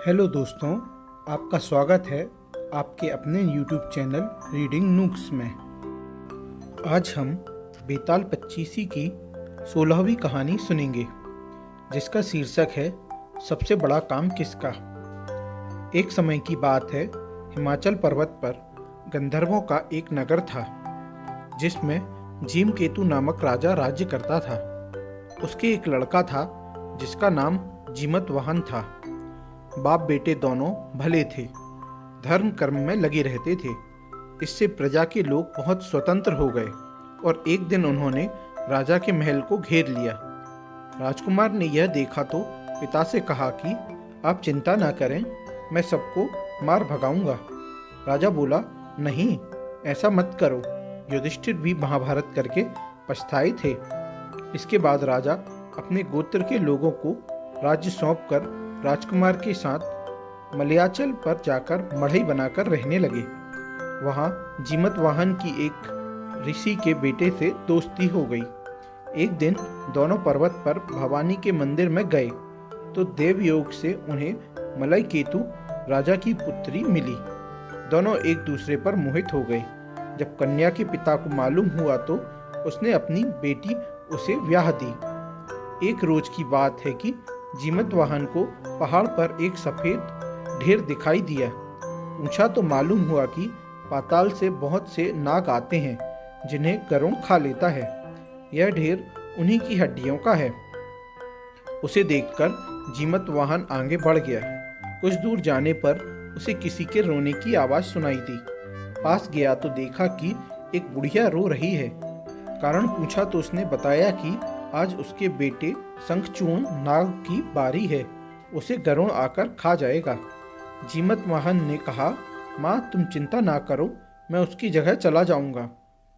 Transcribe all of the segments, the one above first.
Hello दोस्तों, आपका स्वागत है आपके अपने YouTube चैनल रीडिंग नूक्स में। आज हम बेताल पच्चीसी की 16वीं कहानी सुनेंगे, जिसका शीर्षक है सबसे बड़ा काम किसका। एक समय की बात है, हिमाचल पर्वत पर गंधर्वों का एक नगर था, जिसमें जीमकेतु नामक राजा राज्य करता था। उसके एक लड़का था जिसका नाम जीमतवाहन था। बाप बेटे दोनों भले थे, धर्म कर्म में लगे रहते थे। इससे प्रजा के लोग बहुत स्वतंत्र हो गए और एक दिन उन्होंने राजा के महल को घेर लिया। राजकुमार ने यह देखा तो पिता से कहा कि आप चिंता ना करें, मैं सबको मार भगाऊंगा। राजा बोला, नहीं, ऐसा मत करो। युधिष्ठिर भी महाभारत करके पछताए थे। इसके बाद राजा अपने गोत्र के लोगों को राज्य सौंपकर राजकुमार के साथ मलयाचल पर जाकर मढ़ई बनाकर रहने लगे। वहाँ जीमतवाहन की एक ऋषि के बेटे से दोस्ती हो गई। एक दिन दोनों पर्वत पर भवानी के मंदिर में गए तो देवयोग से उन्हें मलय केतु राजा की पुत्री मिली। दोनों एक दूसरे पर मोहित हो गए। जब कन्या के पिता को मालूम हुआ तो उसने अपनी बेटी उसे ब्याह दी। एक रोज की बात है कि जीमतवाहन को पहाड़ पर एक सफेद ढेर दिखाई दिया। पूछा तो मालूम हुआ कि पाताल से बहुत से नाग आते हैं जिन्हें गरुड़ खा लेता है। यह ढेर उन्हीं की हड्डियों का है। उसे देखकर जीमतवाहन आगे बढ़ गया। कुछ दूर जाने पर उसे किसी के रोने की आवाज सुनाई दी। पास गया तो देखा कि एक बुढ़िया रो रही है। कारण पूछा तो उसने बताया कि आज उसके बेटे शंखचूर्ण नाग की बारी है, उसे गरुड़ आकर खा जाएगा। जीमतवाहन ने कहा, माँ तुम चिंता ना करो, मैं उसकी जगह चला जाऊंगा।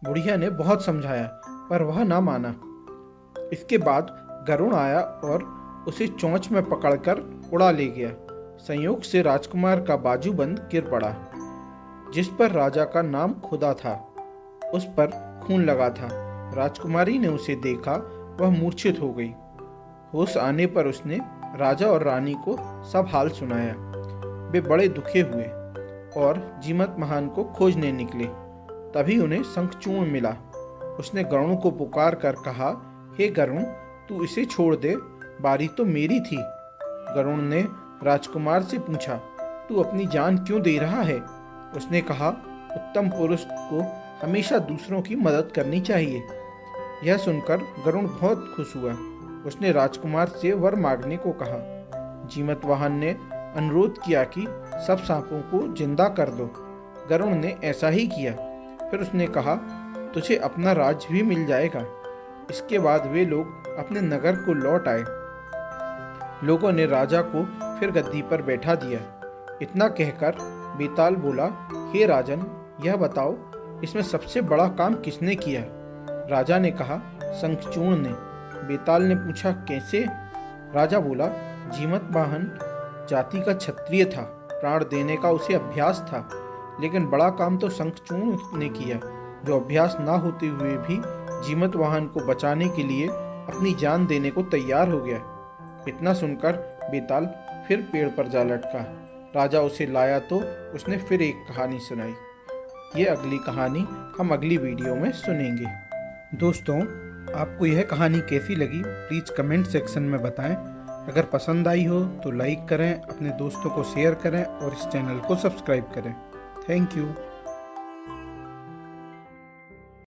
बुढ़िया ने बहुत समझाया पर वह ना माना। इसके बाद गरुड़ आया और उसे चोंच में पकड़कर उड़ा ले गया। संयोग से राजकुमार का बाजूबंद गिर पड़ा, जिस पर राजा का नाम खुदा था। उस पर खून लगा था। राजकुमारी ने उसे देखा, वह मूर्छित हो गई। होश आने पर उसने राजा और रानी को सब हाल सुनाया। वे बड़े दुखे हुए और जीमतवाहन को खोजने निकले। तभी उन्हें शंखचूर्ण मिला। उसने गरुड़ को पुकार कर कहा, हे गरुड़, तू इसे छोड़ दे, बारी तो मेरी थी। गरुड़ ने राजकुमार से पूछा, तू अपनी जान क्यों दे रहा है? उसने कहा, उत्तम पुरुष को हमेशा दूसरों की मदद करनी चाहिए। यह सुनकर गरुड़ बहुत खुश हुआ। उसने राजकुमार से वर मांगने को कहा। जीमतवाहन ने अनुरोध किया कि सब सांपों को जिंदा कर दो। गरुड़ ने ऐसा ही किया। फिर उसने कहा, तुझे अपना राज्य भी मिल जाएगा। इसके बाद वे लोग अपने नगर को लौट आए। लोगों ने राजा को फिर गद्दी पर बैठा दिया। इतना कहकर बेताल बोला, हे राजन, यह बताओ, इसमें सबसे बड़ा काम किसने किया? राजा ने कहा, शंखचूर्ण ने। बेताल ने पूछा, कैसे? राजा बोला, जीमतवाहन जाति का क्षत्रिय था, प्राण देने का उसे अभ्यास था, लेकिन बड़ा काम तो शंखचूर्ण ने किया, जो अभ्यास ना होते हुए भी जीमतवाहन को बचाने के लिए अपनी जान देने को तैयार हो गया। इतना सुनकर बेताल फिर पेड़ पर जा लटका। राजा उसे लाया तो उसने फिर एक कहानी सुनाई। ये अगली कहानी हम अगली वीडियो में सुनेंगे। दोस्तों, आपको यह कहानी कैसी लगी प्लीज़ कमेंट सेक्शन में बताएं। अगर पसंद आई हो तो लाइक करें, अपने दोस्तों को शेयर करें और इस चैनल को सब्सक्राइब करें। Thank you.